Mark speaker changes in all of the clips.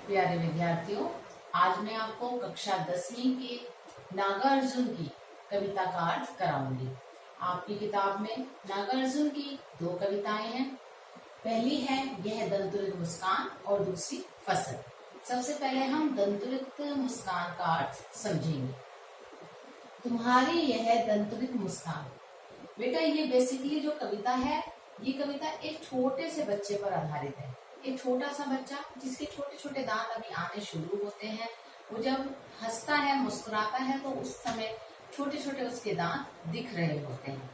Speaker 1: प्यारे विद्यार्थियों, आज मैं आपको कक्षा 10वीं के नागार्जुन की कविता का अर्थ कराऊंगी। आपकी किताब में नागार्जुन की 2 कविताएं हैं। पहली है यह दंतुलित मुस्कान और दूसरी फसल। सबसे पहले हम दंतुलित मुस्कान का अर्थ समझेंगे। तुम्हारी यह दंतुलित मुस्कान। बेटा, ये बेसिकली जो कविता है, ये कविता एक छोटे से बच्चे पर आधारित है। एक छोटा सा बच्चा जिसके छोटे छोटे दांत अभी आने शुरू होते हैं, वो जब हंसता है, मुस्कुराता है, तो उस समय छोटे छोटे उसके दांत दिख रहे होते हैं।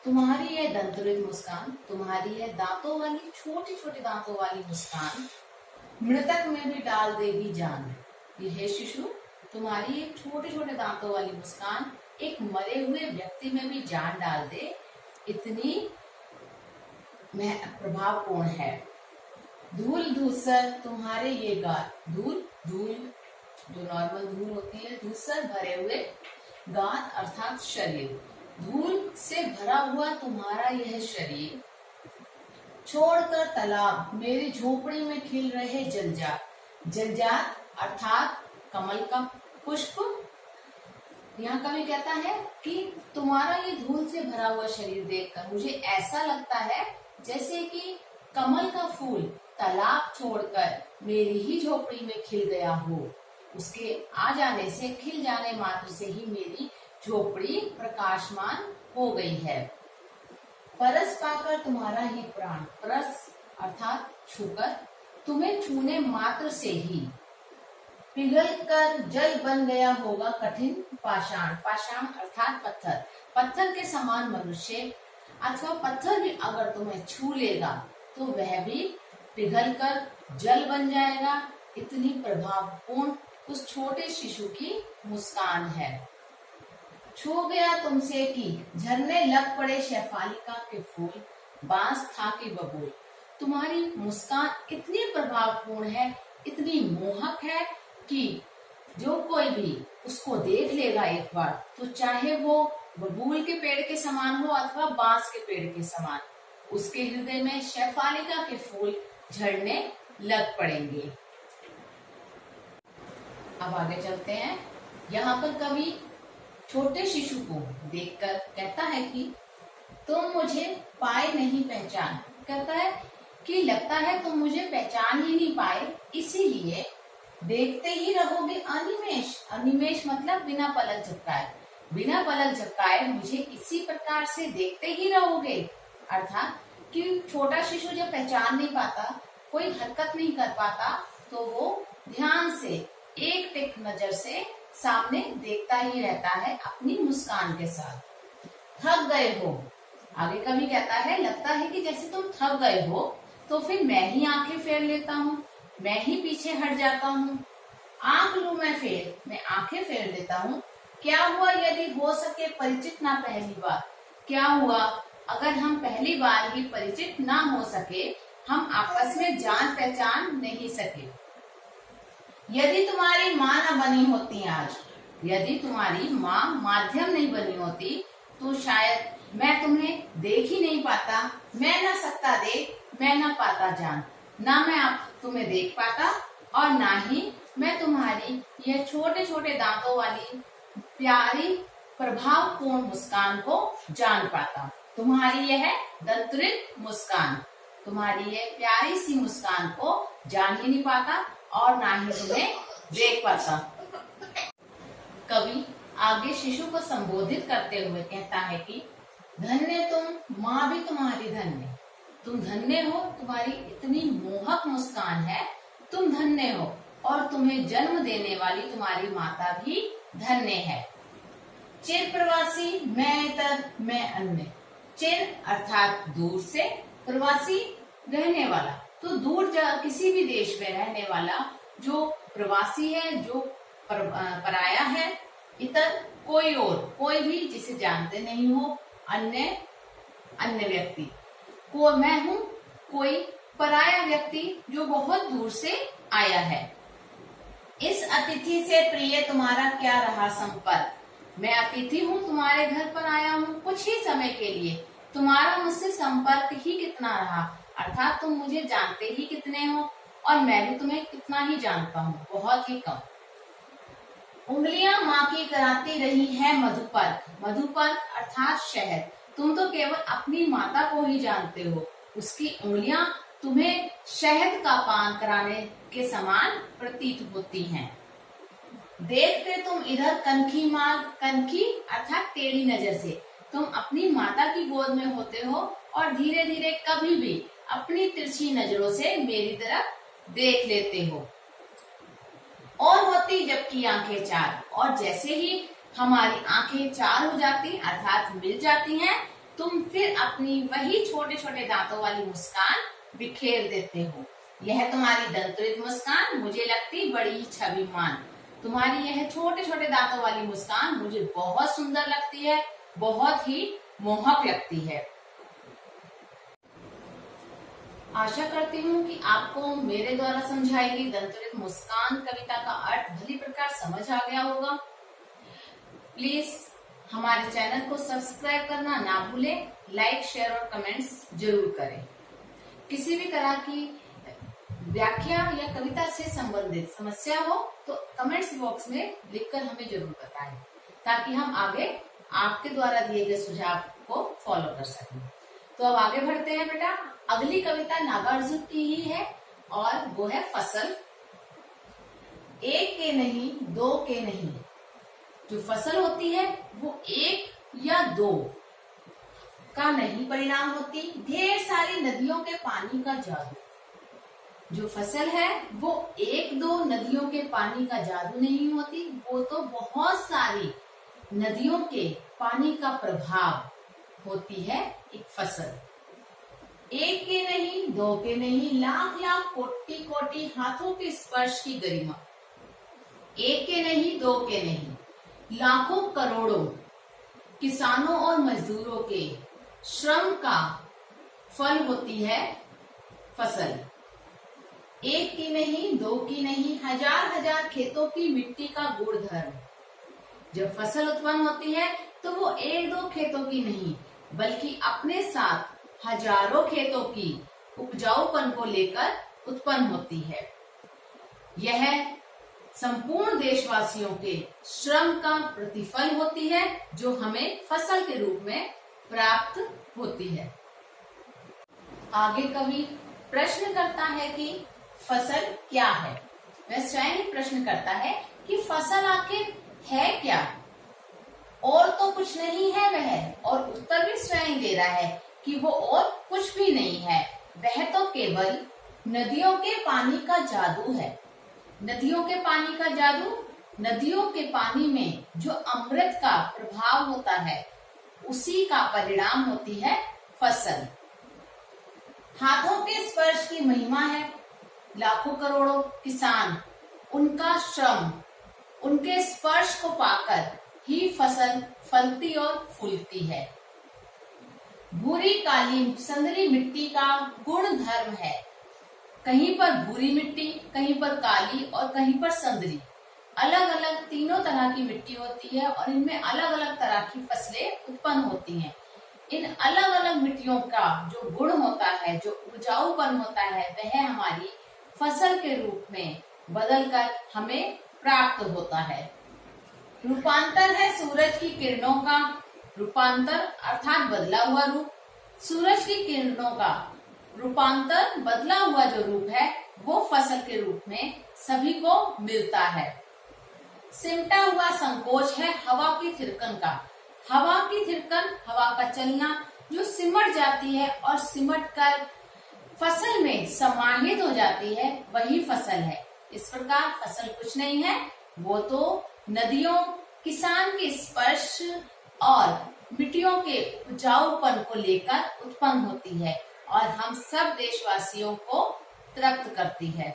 Speaker 1: तुम्हारी यह दंतुलित मुस्कान, तुम्हारी यह दांतों वाली छोटे छोटे दांतों वाली मुस्कान मृतक में भी डाल देगी जान। ये है शिशु, तुम्हारी एक छोटे छोटे दांतों वाली मुस्कान एक मरे हुए व्यक्ति में भी जान डाल दे, इतनी प्रभावपूर्ण है। धूल धूसर तुम्हारे ये गाल, धूल धूल जो नॉर्मल धूल होती है, धूसर भरे हुए गाल अर्थात शरीर, धूल से भरा हुआ तुम्हारा यह शरीर, छोड़कर तालाब मेरी झोपड़ी में खिल रहे जलजात, जलजात अर्थात कमल का पुष्प। यहाँ कवि कहता है कि तुम्हारा ये धूल से भरा हुआ शरीर देखकर मुझे ऐसा लगता है जैसे कि कमल का फूल तालाब छोड़कर मेरी ही झोपड़ी में खिल गया हो। उसके आ जाने से, खिल जाने मात्र से ही मेरी झोपड़ी प्रकाशमान हो गई है। परस पाकर तुम्हारा ही प्राण, परस अर्थात छूकर, तुम्हें छूने मात्र से ही पिघल कर जल बन गया होगा कठिन पाषाण, पाषाण अर्थात पत्थर, पत्थर के समान मनुष्य अथवा पत्थर भी अगर तुम्हें छू लेगा तो वह भी पिघल कर जल बन जाएगा। इतनी प्रभावपूर्ण उस छोटे शिशु की मुस्कान है। छू गया तुमसे कि झरने लग पड़े शेफालिका के फूल, बांस था कि बबूल। तुम्हारी मुस्कान इतनी प्रभावपूर्ण है, इतनी मोहक है कि जो कोई भी उसको देख लेगा एक बार, तो चाहे वो बबूल के पेड़ के समान हो अथवा बांस के पेड़ के समान, उसके हृदय में शेफालिका के फूल झड़ने लग पड़ेंगे। अब आगे चलते हैं। यहाँ पर कवि छोटे शिशु को देखकर कहता है कि तुम मुझे पाए नहीं पहचान, कहता है कि लगता है तुम मुझे पहचान ही नहीं पाए, इसीलिए देखते ही रहोगे अनिमेष। अनिमेष मतलब बिना पलक झपकाए, बिना पलक झपकाए मुझे इसी प्रकार से देखते ही रहोगे। अर्थात कि छोटा शिशु जब पहचान नहीं पाता, कोई हरकत नहीं कर पाता, तो वो ध्यान से एक टिक नजर से सामने देखता ही रहता है अपनी मुस्कान के साथ। थक गए हो, आगे कवि कहता है लगता है कि जैसे तुम थक गए हो, तो फिर मैं ही आंखें फेर लेता हूँ, मैं ही पीछे हट जाता हूँ। आंख लूं मैं फेर, मैं आंखें फेर लेता हूँ। क्या हुआ यदि हो सके परिचित ना पहली बार, क्या हुआ अगर हम पहली बार ही परिचित ना हो सके, हम आपस में जान पहचान नहीं सके। यदि तुम्हारी माँ न बनी होती आज, यदि तुम्हारी माँ माध्यम नहीं बनी होती, तो शायद मैं तुम्हें देख ही नहीं पाता। मैं न सकता देख, मैं न पाता जान, ना मैं आप तुम्हें देख पाता और ना ही मैं तुम्हारी यह छोटे छोटे दांतों वाली प्यारी प्रभावपूर्ण मुस्कान को जान पाता। तुम्हारी यह दंतुलित मुस्कान, तुम्हारी यह प्यारी सी मुस्कान को जान ही नहीं पाता और ना ही तुम्हें देख पाता। कवि आगे शिशु को संबोधित करते हुए कहता है कि धन्य तुम, माँ भी तुम्हारी धन्य, तुम धन्य हो, तुम्हारी इतनी मोहक मुस्कान है, तुम धन्य हो, और तुम्हें जन्म देने वाली तुम्हारी माता भी धन्य है। चिर प्रवासी मैं इतर मैं अन्य, चिर अर्थात दूर से, प्रवासी रहने वाला, तो दूर किसी भी देश में रहने वाला जो प्रवासी है, जो पराया है, इतर कोई और, कोई भी जिसे जानते नहीं हो, अन्य अन्य व्यक्ति को मैं हूँ, कोई पराया व्यक्ति जो बहुत दूर से आया है। इस अतिथि से प्रिय तुम्हारा क्या रहा संपर्क, मैं अतिथि हूँ, तुम्हारे घर पर आया हूँ कुछ ही समय के लिए, तुम्हारा मुझसे संपर्क ही कितना रहा, अर्थात तुम मुझे जानते ही कितने हो, और मैं भी तुम्हें कितना ही जानता हूँ, बहुत ही कम। उंगलियां माँ की कराती रही है मधुपर्क, मधुपर्क अर्थात शहद। तुम तो केवल अपनी माता को ही जानते हो, उसकी उंगलियां तुम्हें शहद का पान कराने के समान प्रतीत होती हैं। देखते तुम इधर कनखी मार, कनखी अर्थात टेढ़ी नजर से। तुम अपनी माता की गोद में होते हो और धीरे धीरे कभी भी अपनी तिरछी नजरों से मेरी तरफ देख लेते हो। और होती जबकि आंखें चार, और जैसे ही हमारी आंखें चार हो जाती अर्थात मिल जाती हैं, तुम फिर अपनी वही छोटे छोटे दांतों वाली मुस्कान बिखेर देते हो। यह तुम्हारी दंतरित मुस्कान मुझे लगती बड़ी ही छविमान। तुम्हारी यह छोटे छोटे दांतों वाली मुस्कान मुझे बहुत सुंदर लगती है, बहुत ही मोहक लगती है। आशा करती हूँ कि आपको मेरे द्वारा समझाई गई दंतरित मुस्कान कविता का अर्थ भली प्रकार समझ आ गया होगा। प्लीज हमारे चैनल को सब्सक्राइब करना ना भूलें, लाइक शेयर और कमेंट्स जरूर करें। किसी भी तरह की व्याख्या या कविता से संबंधित समस्या हो तो कमेंट्स बॉक्स में लिखकर हमें जरूर बताएं, ताकि हम आगे आपके द्वारा दिए गए सुझाव को फॉलो कर सकें। तो अब आगे बढ़ते हैं बेटा। अगली कविता नागार्जुन की ही है और वो है फसल। एक के नहीं, दो के नहीं। जो फसल होती है वो एक या दो का नहीं परिणाम होती, ढेर सारी नदियों के पानी का जादू। जो फसल है वो एक दो नदियों के पानी का जादू नहीं होती, वो तो बहुत सारी नदियों के पानी का प्रभाव होती है एक फसल। एक के नहीं, दो के नहीं, लाख लाख कोटि कोटि हाथों के स्पर्श की गरिमा। एक के नहीं, दो के नहीं, लाखों करोड़ों किसानों और मजदूरों के श्रम का फल होती है फसल। एक की नहीं, दो की नहीं, हजार हजार खेतों की मिट्टी का गुणधर्म। जब फसल उत्पन्न होती है तो वो एक दो खेतों की नहीं, बल्कि अपने साथ हजारों खेतों की उपजाऊपन को लेकर उत्पन्न होती है। यह संपूर्ण देशवासियों के श्रम का प्रतिफल होती है, जो हमें फसल के रूप में प्राप्त होती है। आगे कवि प्रश्न करता है कि फसल क्या है। वह स्वयं ही प्रश्न करता है कि फसल आखिर है क्या, और तो कुछ नहीं है वह, और उत्तर भी स्वयं दे रहा है कि वो और कुछ भी नहीं है, वह तो केवल नदियों के पानी का जादू है। नदियों के पानी का जादू, नदियों के पानी में जो अमृत का प्रभाव होता है उसी का परिणाम होती है फसल। हाथों के स्पर्श की महिमा है। लाखों करोड़ों किसान, उनका श्रम, उनके स्पर्श को पाकर ही फसल फलती और फूलती है। भूरी काली संदली मिट्टी का गुण धर्म है। कहीं पर भूरी मिट्टी, कहीं पर काली और कहीं पर संदली, अलग अलग तीनों तरह की मिट्टी होती है और इनमें अलग अलग तरह की फसलें उत्पन्न होती हैं। इन अलग अलग मिट्टियों का जो गुण होता है, जो उपजाऊपन होता है, वह हमारी फसल के रूप में बदलकर हमें प्राप्त होता है। रूपांतर है सूरज की किरणों का। रूपांतर अर्थात बदला हुआ रूप। सूरज की किरणों का रूपांतर, बदला हुआ जो रूप है, वो फसल के रूप में सभी को मिलता है। सिमटा हुआ संकोच है हवा की थिरकन का। हवा की थिरकन, हवा का चलना जो सिमट जाती है और सिमट कर फसल में समाहित हो जाती है, वही फसल है। इस प्रकार फसल कुछ नहीं है, वो तो नदियों, किसान के स्पर्श और मिट्टियों के उपजाऊपन को लेकर उत्पन्न होती है और हम सब देशवासियों को तृप्त करती है।